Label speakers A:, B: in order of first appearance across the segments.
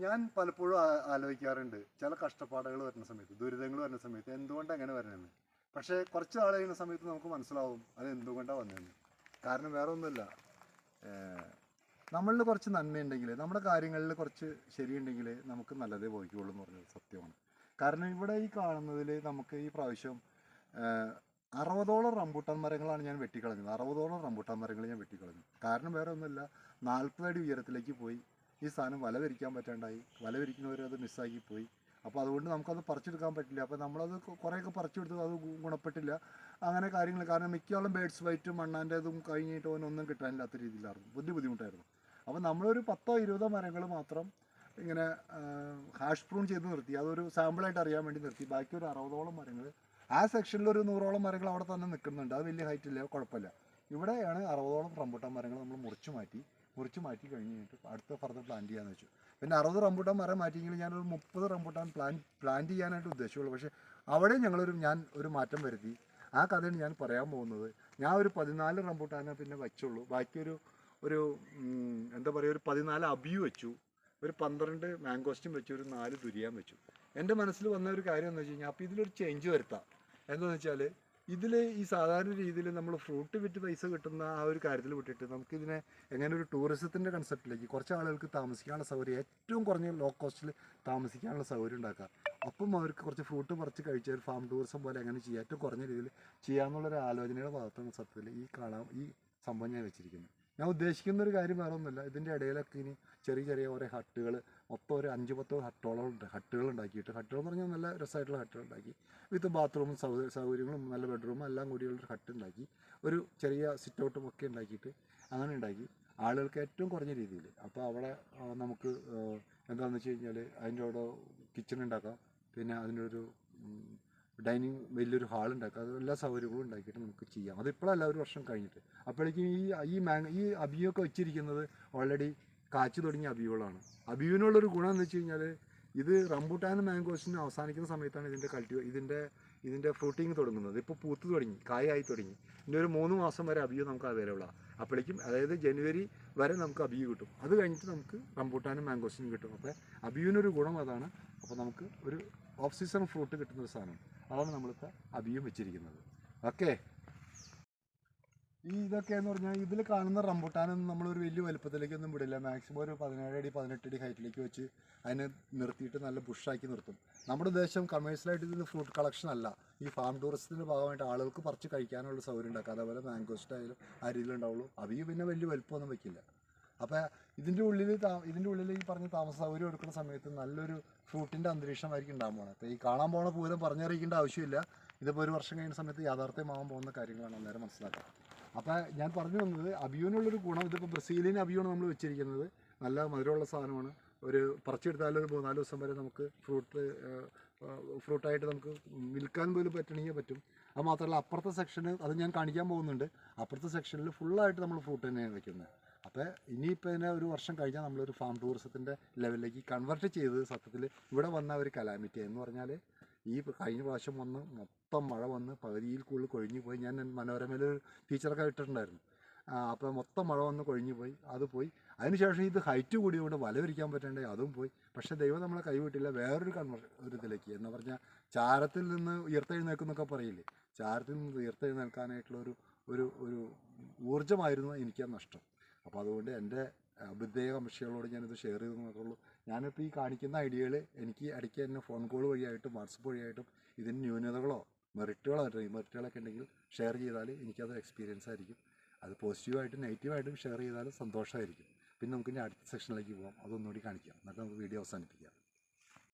A: ഞാൻ പലപ്പോഴും ആലോചിക്കാറുണ്ട് ചില കഷ്ടപ്പാടുകൾ വരുന്ന സമയത്ത്, ദുരിതങ്ങൾ വരുന്ന സമയത്ത് എന്തുകൊണ്ട് അങ്ങനെ വരണമെന്ന്. പക്ഷേ കുറച്ച് നാൾ കഴിയുന്ന സമയത്ത് നമുക്ക് മനസ്സിലാവും അത് എന്തുകൊണ്ടാണ് വന്നതെന്ന്. കാരണം വേറെ ഒന്നുമില്ല, നമ്മളിൽ കുറച്ച് നന്മയുണ്ടെങ്കിൽ, നമ്മുടെ കാര്യങ്ങളിൽ കുറച്ച് ശരിയുണ്ടെങ്കിൽ നമുക്ക് നല്ലതേ ഭവിക്കുകയുള്ളൂ എന്ന് പറഞ്ഞത് സത്യമാണ്. കാരണം ഇവിടെ ഈ കാണുന്നതിൽ നമുക്ക് ഈ പ്രാവശ്യം 60ഓളം റംബൂട്ടാൻ മരങ്ങളാണ് ഞാൻ വെട്ടിക്കളഞ്ഞത്. 60ഓളം റംബൂട്ടാൻ മരങ്ങൾ ഞാൻ വെട്ടിക്കളഞ്ഞു. കാരണം വേറെ ഒന്നുമില്ല, 40 അടി ഉയരത്തിലേക്ക് പോയി ഈ സാധനം വല വിരിക്കാൻ പറ്റാണ്ടായി. വല വിരിക്കുന്നവർ അത് മിസ്സാക്കി പോയി. അപ്പോൾ അതുകൊണ്ട് നമുക്കത് പറിച്ചെടുക്കാൻ പറ്റില്ല. അപ്പോൾ നമ്മളത് കുറേയൊക്കെ പറിച്ചെടുത്തു, അത് ഗുണപ്പെട്ടില്ല. അങ്ങനെ കാര്യങ്ങൾ, കാരണം മിക്കവാറും ബേഡ്സ് വൈറ്റും മണ്ണാൻ്റെതും കഴിഞ്ഞിട്ട് ഒന്നും കിട്ടാനില്ലാത്ത രീതിയിലായിരുന്നു, ബുദ്ധിമുട്ടായിരുന്നു. അപ്പോൾ നമ്മളൊരു 10-20 മരങ്ങൾ മാത്രം ഇങ്ങനെ ഹാഷ് പ്രൂൺ ചെയ്ത് നിർത്തി, അതൊരു സാമ്പിളായിട്ട് അറിയാൻ വേണ്ടി നിർത്തി. ബാക്കി ഒരു 60ഓളം മരങ്ങൾ ആ സെക്ഷനിൽ ഒരു 100ഓളം മരങ്ങൾ അവിടെ തന്നെ നിൽക്കുന്നുണ്ട്. അത് വലിയ ഹൈറ്റ് ഇല്ല, കുഴപ്പമില്ല. ഇവിടെയാണ് 60ഓളം റംബൂട്ടാൻ മരങ്ങൾ നമ്മൾ മുറിച്ച് മാറ്റി കഴിഞ്ഞിട്ട് അടുത്ത ഫർദർ പ്ലാന്റ് ചെയ്യാമെന്ന് വെച്ചു. പിന്നെ 60 റംബൂട്ടാൻ മരം മാറ്റിയെങ്കിൽ ഞാനൊരു 30 റംബൂട്ടാൻ പ്ലാന്റ് ചെയ്യാനായിട്ട് ഉദ്ദേശിച്ചുള്ളൂ. പക്ഷേ അവിടെ ഞാൻ ഒരു മാറ്റം വരുത്തി. ആ കഥയാണ് ഞാൻ പറയാൻ പോകുന്നത്. ഞാൻ ഒരു 14 റംബൂട്ടാനെ പിന്നെ വെച്ചുള്ളൂ. ബാക്കി ഒരു എന്താ പറയുക, ഒരു 14 അബിയു വെച്ചു, ഒരു 12 മാംഗോസ്റ്റും വെച്ചു, ഒരു 4 ദുരിയാൻ വെച്ചു. എൻ്റെ മനസ്സിൽ വന്ന ഒരു കാര്യം എന്ന് വെച്ച് കഴിഞ്ഞാൽ, അപ്പോൾ ഇതിലൊരു ചേഞ്ച് വരുത്താം. എന്താണെന്ന് വെച്ചാൽ, ഇതിൽ ഈ സാധാരണ രീതിയിൽ നമ്മൾ ഫ്രൂട്ട് വിറ്റ് പൈസ കിട്ടുന്ന ആ ഒരു കാര്യത്തിൽ വിട്ടിട്ട് നമുക്കിതിനെ എങ്ങനെ ഒരു ടൂറിസത്തിൻ്റെ കൺസെപ്റ്റിലേക്ക്, കുറച്ച് ആളുകൾക്ക് താമസിക്കാനുള്ള സൗകര്യം, ഏറ്റവും കുറഞ്ഞ ലോ കോസ്റ്റിൽ താമസിക്കാനുള്ള സൗകര്യം ഉണ്ടാക്കുക. അപ്പം അവർക്ക് കുറച്ച് ഫ്രൂട്ട് പറിച്ച് കഴിച്ച ഒരു ഫാം ടൂറിസം പോലെ എങ്ങനെ ചെയ്യാം, ഏറ്റവും കുറഞ്ഞ രീതിയിൽ ചെയ്യാമെന്നുള്ളൊരു ആലോചനയുടെ ഭാഗത്താണ് സത്യത്തിൽ ഈ സംഭവം ഞാൻ വെച്ചിരിക്കുന്നത്. ഞാൻ ഉദ്ദേശിക്കുന്ന ഒരു കാര്യം വേറെ ഒന്നുമില്ല, ഇതിൻ്റെ ഇടയിലൊക്കെ ഇനി ചെറിയ ഓരോ ഹട്ടുകൾ, മൊത്തം ഒരു 5-10 ഹട്ടുകൾ ഉണ്ടാക്കിയിട്ട്, ഹട്ടുകൾ എന്ന് പറഞ്ഞാൽ നല്ല രസമായിട്ടുള്ള ഹട്ടുകൾ ഉണ്ടാക്കി, വിത്ത് ബാത്റൂമും സൗകര്യങ്ങളും നല്ല ബെഡ്റൂമും എല്ലാം കൂടിയുള്ളൊരു ഹട്ട് ഉണ്ടാക്കി, ഒരു ചെറിയ സിറ്റ് ഔട്ടും ഒക്കെ ഉണ്ടാക്കിയിട്ട് അങ്ങനെ ഉണ്ടാക്കി ആളുകൾക്ക് ഏറ്റവും കുറഞ്ഞ രീതിയിൽ. അപ്പോൾ അവിടെ നമുക്ക് എന്താണെന്ന് വെച്ച് കഴിഞ്ഞാൽ അതിൻ്റെ അവിടെ കിച്ചൺ ഉണ്ടാക്കാം, പിന്നെ അതിൻ്റെ ഒരു ഡൈനിങ് വലിയൊരു ഹാൾ ഉണ്ടാക്കുക, അത് എല്ലാ സൗകര്യങ്ങളും ഉണ്ടാക്കിയിട്ട് നമുക്ക് ചെയ്യാം. അതിപ്പോഴല്ല, ഒരു വർഷം കഴിഞ്ഞിട്ട്. അപ്പോഴേക്കും ഈ അബിയൊക്കെ വെച്ചിരിക്കുന്നത് ഓൾറെഡി കാച്ചു തുടങ്ങിയ അബിയുകളാണ്. അബിയുവിനുള്ളൊരു ഗുണം എന്ന് വെച്ച് കഴിഞ്ഞാൽ, ഇത് റംബൂട്ടാനും മാംഗോസിനും അവസാനിക്കുന്ന സമയത്താണ് ഇതിൻ്റെ ഫ്രൂട്ടിങ് തുടങ്ങുന്നത്. ഇപ്പോൾ പൂത്ത് തുടങ്ങി, കായായി തുടങ്ങി. ഇനി ഒരു 3 മാസം വരെ അബിയു നമുക്ക് അവൈലബിളാണ്. അപ്പോഴേക്കും അതായത് ജനുവരി വരെ നമുക്ക് അബിയു കിട്ടും. അത് കഴിഞ്ഞിട്ട് നമുക്ക് റംബൂട്ടാനും മാംഗോസിനും കിട്ടും. അപ്പോൾ അബിയുവിനൊരു ഗുണം അതാണ്. അപ്പോൾ നമുക്ക് ഒരു ഓഫ് സീസൺ ഫ്രൂട്ട് കിട്ടുന്നൊരു സാധനം, അതാണ് നമ്മളിപ്പോൾ അബിയും വെച്ചിരിക്കുന്നത്. ഓക്കെ, ഇതൊക്കെ എന്ന് പറഞ്ഞാൽ ഇതിൽ കാണുന്ന റംബൂട്ടാനൊന്നും നമ്മളൊരു വലിയ വലുപ്പത്തിലേക്കൊന്നും വിടില്ല. മാക്സിമം ഒരു 17 അടി 18 അടി ഹൈറ്റിലേക്ക് വെച്ച് അതിനെ നിർത്തിയിട്ട് നല്ല ബുഷാക്കി നിർത്തും. നമ്മുടെ ഉദ്ദേശം കമേഴ്ഷ്യലായിട്ട് ഇതിന് ഫ്രൂട്ട് കളക്ഷൻ അല്ല, ഈ ഫാം ടൂറിസത്തിൻ്റെ ഭാഗമായിട്ട് ആളുകൾക്ക് പറിച്ച് കഴിക്കാനുള്ള സൗകര്യം ഉണ്ടാക്കുക. അതേപോലെ മാംഗോസ്റ്റായാലും ആ രീതിയിലുണ്ടാവുള്ളൂ. അവയും പിന്നെ വലിയ വലുപ്പമൊന്നും വയ്ക്കില്ല. അപ്പോൾ ഇതിൻ്റെ ഉള്ളിൽ ഈ പറഞ്ഞ താമസ സൗകര്യം എടുക്കുന്ന സമയത്ത് നല്ലൊരു ഫ്രൂട്ടിൻ്റെ അന്തരീക്ഷമായിരിക്കും ഉണ്ടാകാൻ പോകുന്നത്. അപ്പോൾ ഈ കാണാൻ പോകുന്ന പൂരം പറഞ്ഞറിയിക്കേണ്ട ആവശ്യമില്ല. ഇതിപ്പോൾ ഒരു വർഷം കഴിയുന്ന സമയത്ത് യാഥാർത്ഥ്യമാകാൻ പോകുന്ന കാര്യങ്ങളാണ് അന്നേരം മനസ്സിലാക്കുക. അപ്പോൾ ഞാൻ പറഞ്ഞു വന്നത്, അബിയൂനുള്ളൊരു ഗുണം, ഇതിപ്പോൾ ബ്രസീലിയൻ അബിയാണ് നമ്മൾ വെച്ചിരിക്കുന്നത്. നല്ല മധുരമുള്ള സാധനമാണ്. ഒരു പറിച്ചെടുത്താലും ഒരു 3-4 ദിവസം വരെ നമുക്ക് ഫ്രൂട്ടായിട്ട് നമുക്ക് വിൽക്കാൻ പോലും പറ്റണമെങ്കിൽ പറ്റും. അത് മാത്രമല്ല, അപ്പുറത്തെ സെക്ഷന് അത് ഞാൻ കാണിക്കാൻ പോകുന്നുണ്ട്. അപ്പുറത്തെ സെക്ഷനിൽ ഫുള്ളായിട്ട് നമ്മൾ ഫ്രൂട്ട് തന്നെയാണ് വയ്ക്കുന്നത്. അപ്പോൾ ഇനിയിപ്പോൾ ഇതിനെ ഒരു വർഷം കഴിഞ്ഞാൽ നമ്മളൊരു ഫാം ടൂറിസത്തിൻ്റെ ലെവലിലേക്ക് കൺവെർട്ട് ചെയ്തത് സത്യത്തിൽ ഇവിടെ വന്ന ഒരു കലാമിറ്റി എന്ന് പറഞ്ഞാൽ, ഈ കഴിഞ്ഞ പ്രാവശ്യം വന്ന് മൊത്തം മഴ വന്ന് പകുതിയിൽ കൂടുതൽ കൊഴിഞ്ഞു പോയി. ഞാൻ മനോരമയിൽ ഒരു ഫീച്ചറൊക്കെ ഇട്ടിട്ടുണ്ടായിരുന്നു. അപ്പോൾ മൊത്തം മഴ വന്ന് കൊഴിഞ്ഞു പോയി, അത് പോയി. അതിനുശേഷം ഇത് ഹൈറ്റ് കൂടിയതുകൊണ്ട് വല വിരിക്കാൻ പറ്റേണ്ടേ, അതും പോയി. പക്ഷേ ദൈവം നമ്മളെ കൈവിട്ടില്ല. വേറൊരു ഒരു ഇതിലേക്ക് എന്ന് പറഞ്ഞാൽ, ചാരത്തിൽ നിന്ന് ഉയർത്തെഴുന്നേക്കുന്നൊക്കെ പറയില്ലേ, ചാരത്തിൽ നിന്ന് ഉയർത്തെഴുന്നേൽക്കാനായിട്ടുള്ള ഒരു ഊർജ്ജമായിരുന്നു എനിക്ക് നഷ്ടം. അപ്പോൾ അതുകൊണ്ട് എൻ്റെ അഭ്യുദയ കമ്മിഷികളോട് ഞാനിത് ഷെയർ ചെയ്തു മാത്രമേ. ഞാനിപ്പോൾ ഈ കാണിക്കുന്ന ഐഡിയകൾ എനിക്ക് ഇടയ്ക്ക് തന്നെ ഫോൺ കോൾ വഴിയായിട്ടും വാട്സപ്പ് വഴിയായിട്ടും ഇതിന് ന്യൂനതകളോ മെറിറ്റുകളൊക്കെ ഉണ്ടെങ്കിൽ ഷെയർ ചെയ്താൽ എനിക്കത് എക്സ്പീരിയൻസ് ആയിരിക്കും. അത് പോസിറ്റീവായിട്ടും നെഗറ്റീവായിട്ടും ഷെയർ ചെയ്താൽ സന്തോഷമായിരിക്കും. പിന്നെ നമുക്ക് ഇനി അടുത്ത സെക്ഷനിലേക്ക് പോകാം, അതൊന്നുകൂടി കാണിക്കാം, എന്നിട്ട് നമുക്ക് വീഡിയോ അവസാനിപ്പിക്കാം.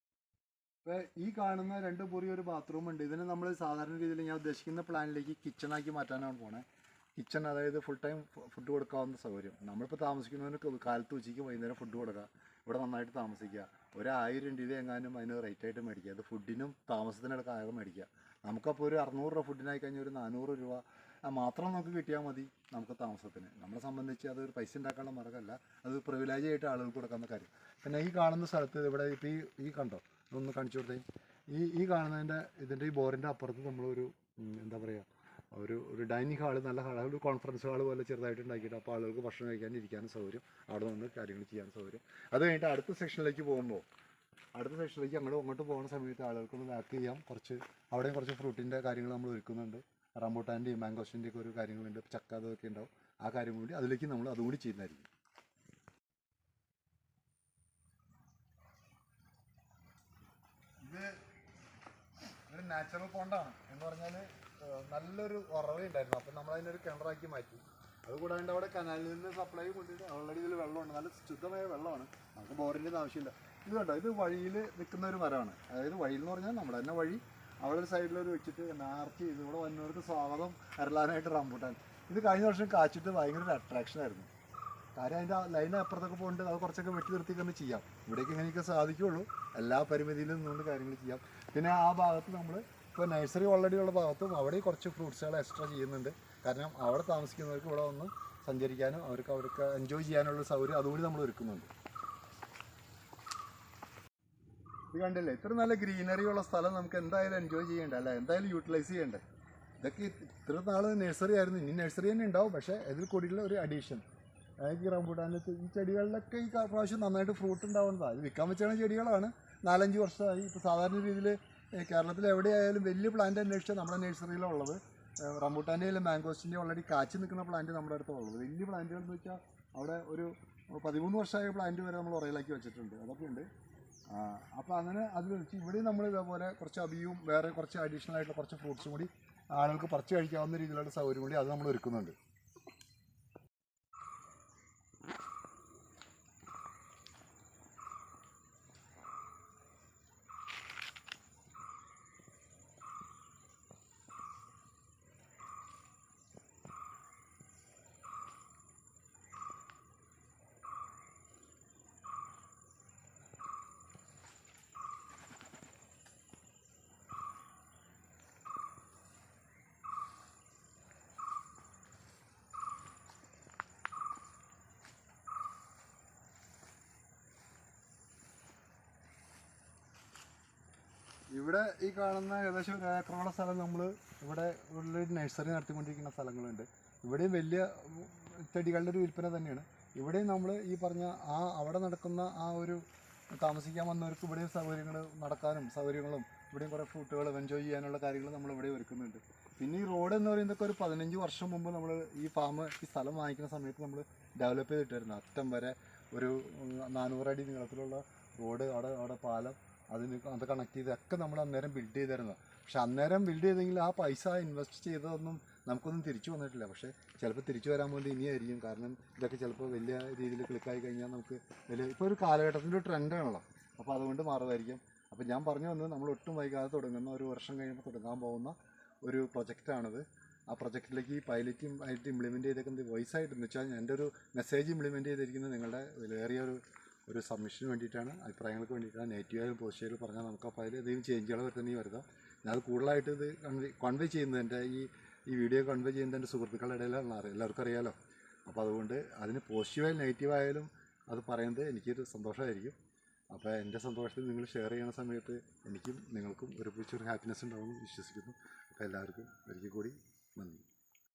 A: ഇപ്പോൾ ഈ കാണുന്ന 2 മുറി ഒരു ബാത്റൂം ഉണ്ട്. ഇതിന് നമ്മൾ സാധാരണ രീതിയിൽ ഞാൻ ഉദ്ദേശിക്കുന്ന പ്ലാനിലേക്ക് കിച്ചണാക്കി മാറ്റാനാണ് പോണേ. കിച്ചൺ, അതായത് ഫുൾ ടൈം ഫുഡ് കൊടുക്കാവുന്ന സൗകര്യം. നമ്മളിപ്പോൾ താമസിക്കുന്നതിന് കാലത്ത് ഉച്ചയ്ക്ക് വൈകുന്നേരം ഫുഡ് കൊടുക്കുക, ഇവിടെ നന്നായിട്ട് താമസിക്കുക. 1000 രൂപ എങ്ങാനും അതിന് റേറ്റായിട്ട് മേടിക്കുക. അത് ഫുഡിനും താമസത്തിനടക്കം ആകെ മേടിക്കുക. നമുക്കപ്പോൾ ഒരു 600 രൂപ ഫുഡിനായി കഴിഞ്ഞാൽ ഒരു 400 രൂപ മാത്രം നമുക്ക് കിട്ടിയാൽ മതി നമുക്ക് താമസത്തിന്. നമ്മളെ സംബന്ധിച്ച് അതൊരു പൈസ ഉണ്ടാക്കാനുള്ള മാർഗ്ഗമല്ല, അത് പ്രിവിലേജ് ആയിട്ട് ആളുകൾക്ക് കൊടുക്കാവുന്ന കാര്യം. പിന്നെ ഈ കാണുന്ന സ്ഥലത്ത് ഇവിടെ ഇപ്പോൾ ഈ കണ്ടോ, ഇതൊന്ന് കാണിച്ചു കൊടുത്തേ. ഈ കാണുന്നതിൻ്റെ ഇതിൻ്റെ ഈ ബോറിൻ്റെ അപ്പുറത്ത് നമ്മളൊരു എന്താ പറയുക, ഒരു ഡൈനിങ് ഹാള്, നല്ല ഹാൾ, ഒരു കോൺഫറൻസ് ഹാൾ പോലെ ചെറുതായിട്ട് ഉണ്ടാക്കിയിട്ട് അപ്പോൾ ആളുകൾക്ക് ഭക്ഷണം കഴിക്കാനും ഇരിക്കാനും സൗകര്യം, അവിടെ നിന്ന് കാര്യങ്ങൾ ചെയ്യാൻ സൗകര്യം. അത് കഴിഞ്ഞിട്ട് അടുത്ത സെക്ഷനിലേക്ക് പോകുമ്പോൾ അങ്ങോട്ട് പോകുന്ന സമയത്ത് ആളുകൾക്കൊന്ന് ബാക്ക് ചെയ്യാം. അവിടെയും കുറച്ച് ഫ്രൂട്ടിൻ്റെ കാര്യങ്ങൾ നമ്മൾ ഒരുക്കുന്നുണ്ട്. റംബൂട്ടാൻ്റെയും മാംഗോസിൻ്റെയും ഒക്കെ ഒരു കാര്യങ്ങളുണ്ട്, ചക്ക അതൊക്കെ ഉണ്ടാവും. ആ കാര്യം കൂടി അതിലേക്ക് നമ്മൾ അതും കൂടി ചെയ്യുന്നതായിരിക്കും. ഇത് ഒരു നാച്ചുറൽ പോണ്ടാണ് എന്ന് പറഞ്ഞാൽ നല്ലൊരു ഉറവയുണ്ടായിരുന്നു. അപ്പം നമ്മളതിനൊരു കിണറാക്കി മാറ്റി. അതുകൂടാണ്ട് അവിടെ കനാലിൽ നിന്ന് സപ്ലൈ കൊണ്ടിട്ട് ഓൾറെഡി ഇതിൽ വെള്ളമുണ്ട്, നല്ല ശുദ്ധമായ വെള്ളമാണ്, നമുക്ക് ബോറിൻ്റെ ആവശ്യമില്ല. ഇത് കണ്ടോ, ഇത് വഴിയിൽ നിൽക്കുന്ന ഒരു മരമാണ്. അതായത് വഴിയിൽ എന്ന് പറഞ്ഞാൽ നമ്മുടെ തന്നെ വഴി, അവിടെ ഒരു സൈഡിലൊരു വെച്ചിട്ട് നാർച്ച് ചെയ്ത് ഇവിടെ വന്നവർക്ക് സ്വാഗതം അരലാനായിട്ട് റംബൂട്ടാൻ. ഇത് കഴിഞ്ഞ വർഷം കാച്ചിട്ട് ഭയങ്കര ഒരു അട്രാക്ഷനായിരുന്നു. കാര്യം അതിൻ്റെ ലൈൻ അപ്പുറത്തൊക്കെ പോകുന്നുണ്ട്, അത് കുറച്ചൊക്കെ വെട്ടി നിർത്തിക്കൊണ്ട് ചെയ്യാം. ഇവിടേക്ക് ഇങ്ങനെയൊക്കെ സാധിക്കുകയുള്ളൂ, എല്ലാ പരിമിതിയിലും നിന്നുകൊണ്ട് കാര്യങ്ങൾ ചെയ്യാം. പിന്നെ ആ ഭാഗത്ത് നമ്മൾ ഇപ്പോൾ നഴ്സറി ഓൾറെഡി ഉള്ള ഭാഗത്തും അവിടെ കുറച്ച് ഫ്രൂട്ട്സുകൾ എക്സ്ട്രാ ചെയ്യുന്നുണ്ട്. കാരണം അവിടെ താമസിക്കുന്നവർക്ക് ഇവിടെ വന്ന് സഞ്ചരിക്കാനും അവർക്ക് എൻജോയ് ചെയ്യാനുള്ള സൗകര്യം അതുകൂടി നമ്മൾ ഒരുക്കുന്നുണ്ട്. ഇത് കണ്ടില്ലേ, ഇത്ര നല്ല ഗ്രീനറി ഉള്ള സ്ഥലം നമുക്ക് എന്തായാലും എൻജോയ് ചെയ്യേണ്ട, അല്ല എന്തായാലും യൂട്ടിലൈസ് ചെയ്യണ്ടേ. ഇതൊക്കെ ഇത്ര നാൾ നഴ്സറി ആയിരുന്നു, ഇനി നഴ്സറി തന്നെ ഉണ്ടാവും, പക്ഷേ ഇതിൽ കൂടിയുള്ള ഒരു അഡീഷൻ. അതായത് ഈ റംബൂട്ടാനിലത്ത് ഈ ചെടികളിലൊക്കെ ഈ പ്രാവശ്യം നന്നായിട്ട് ഫ്രൂട്ട് ഉണ്ടാവുന്നതാണ്. ഇത് വിൽക്കാൻ വെച്ചാൽ ചെടികളാണ്, 4-5 വർഷമായി. ഇപ്പോൾ സാധാരണ രീതിയിൽ കേരളത്തിൽ എവിടെയായാലും വലിയ പ്ലാന്റ് അന്വേഷിച്ചാൽ നമ്മുടെ നഴ്സറിയിലുള്ളത്. റംബൂട്ടാൻ്റെയും മാംഗോസിൻ്റെ ഓൾറെഡി കാച്ചി നിൽക്കുന്ന പ്ലാന്റ് നമ്മുടെ അടുത്തുള്ളത്. വലിയ പ്ലാന്റുകൾ എന്ന് വെച്ചാൽ അവിടെ ഒരു 13 വർഷമായ പ്ലാന്റ് വരെ നമ്മൾ ഉറയിലാക്കി വെച്ചിട്ടുണ്ട്, അതൊക്കെ ഉണ്ട്. അപ്പോൾ അങ്ങനെ അതിൽ വെച്ച് ഇവിടെ നമ്മൾ ഇതേപോലെ കുറച്ച് അബിയും വേറെ കുറച്ച് അഡീഷണൽ ആയിട്ടുള്ള കുറച്ച് ഫ്രൂട്ട്സും കൂടി ആളുകൾക്ക് പറിച്ച് കഴിക്കാവുന്ന രീതിയിലുള്ള സൗകര്യം കൂടി അത് നമ്മൾ ഒരുക്കുന്നുണ്ട്. ഇവിടെ ഈ കാണുന്ന ഏകദേശം 1 ഏക്കറോളം സ്ഥലം നമ്മൾ ഇവിടെ ഉള്ളൊരു നഴ്സറി നടത്തിക്കൊണ്ടിരിക്കുന്ന സ്ഥലങ്ങളുണ്ട്. ഇവിടെയും വലിയ ചെടികളുടെ ഒരു വിൽപ്പന തന്നെയാണ്. ഇവിടെയും നമ്മൾ ഈ പറഞ്ഞ അവിടെ നടക്കുന്ന ആ ഒരു താമസിക്കാൻ വന്നവർക്ക് ഇവിടെയും സൗകര്യങ്ങൾ നടക്കാനും സൗകര്യങ്ങളും ഇവിടെയും കുറേ ഫ്രൂട്ടുകളും എൻജോയ് ചെയ്യാനുള്ള കാര്യങ്ങൾ നമ്മൾ ഇവിടെ ഒരുക്കുന്നുണ്ട്. പിന്നെ ഈ റോഡ് എന്ന് പറയുന്നതൊക്കെ ഒരു 15 വർഷം മുമ്പ് നമ്മൾ ഈ സ്ഥലം വാങ്ങിക്കുന്ന സമയത്ത് നമ്മൾ ഡെവലപ്പ് ചെയ്തിട്ടായിരുന്നു. അറ്റം വരെ ഒരു 400 അടി നീളത്തിലുള്ള റോഡ്, അവിടെ പാലം, അത് കണക്ട് ചെയ്തൊക്കെ നമ്മൾ അന്നേരം ബിൽഡ് ചെയ്തിരുന്നത്. പക്ഷെ അന്നേരം ബിൽഡ് ചെയ്തെങ്കിൽ ആ പൈസ ഇൻവെസ്റ്റ് ചെയ്തതൊന്നും നമുക്കൊന്നും തിരിച്ചു വന്നിട്ടില്ല. പക്ഷേ ചിലപ്പോൾ തിരിച്ചു വരാൻ വേണ്ടി ഇനിയായിരിക്കും. കാരണം ഇതൊക്കെ ചിലപ്പോൾ വലിയ രീതിയിൽ ക്ലിക്കായി കഴിഞ്ഞാൽ നമുക്ക് ഇപ്പോൾ ഒരു കാലഘട്ടത്തിൻ്റെ ഒരു ട്രെൻഡാണല്ലോ, അപ്പോൾ അതുകൊണ്ട് മാറുമായിരിക്കും. അപ്പോൾ ഞാൻ പറഞ്ഞു വന്നത് നമ്മൾ ഒട്ടും വൈകാതെ തുടങ്ങുന്ന, 1 വർഷം കഴിയുമ്പോൾ തുടങ്ങാൻ പോകുന്ന ഒരു പ്രൊജക്റ്റാണിത്. ആ പ്രൊജക്റ്റിലേക്ക് ഈ പൈലറ്റും ആയിട്ട് ഇംപ്ലിമെൻറ്റ് ചെയ്തേക്കുന്നത് വോയിസ് ആയിട്ട് എന്ന് വെച്ചാൽ എൻ്റെ ഒരു മെസ്സേജ് ഇംപ്ലിമെൻറ്റ് ചെയ്തിരിക്കുന്നത് നിങ്ങളുടെ വിലയേറിയ ഒരു സബ്മിഷന് വേണ്ടിയിട്ടാണ്, അഭിപ്രായങ്ങൾക്ക് വേണ്ടിയിട്ടാണ്. നെഗറ്റീവായാലും പോസിറ്റീവായാലും പറഞ്ഞാൽ നമുക്ക് അപ്പോൾ അതിൽ എന്തെങ്കിലും ചേഞ്ചുകൾ വരുത്തണമെങ്കിൽ വരുത്താം. ഞാൻ അത് കൂടുതലായിട്ട് ഇത് കൺവേ ചെയ്യുന്നത് എൻ്റെ ഈ വീഡിയോ കൺവേ ചെയ്യുന്നത് എൻ്റെ സുഹൃത്തുക്കളുടെ ഇടയിലാണ്, എല്ലാവർക്കും അറിയാമല്ലോ. അപ്പോൾ അതുകൊണ്ട് അതിന് പോസിറ്റീവായാലും നെഗറ്റീവായാലും അത് പറയുന്നത് എനിക്കൊരു സന്തോഷമായിരിക്കും. അപ്പോൾ എൻ്റെ സന്തോഷത്തിൽ നിങ്ങൾ ഷെയർ ചെയ്യുന്ന സമയത്ത് എനിക്കും നിങ്ങൾക്കും ഒരുമിച്ചൊരു ഹാപ്പിനെസ് ഉണ്ടാവുമെന്ന് വിശ്വസിക്കുന്നു. അപ്പോൾ എല്ലാവർക്കും ഒരിക്കൽ കൂടി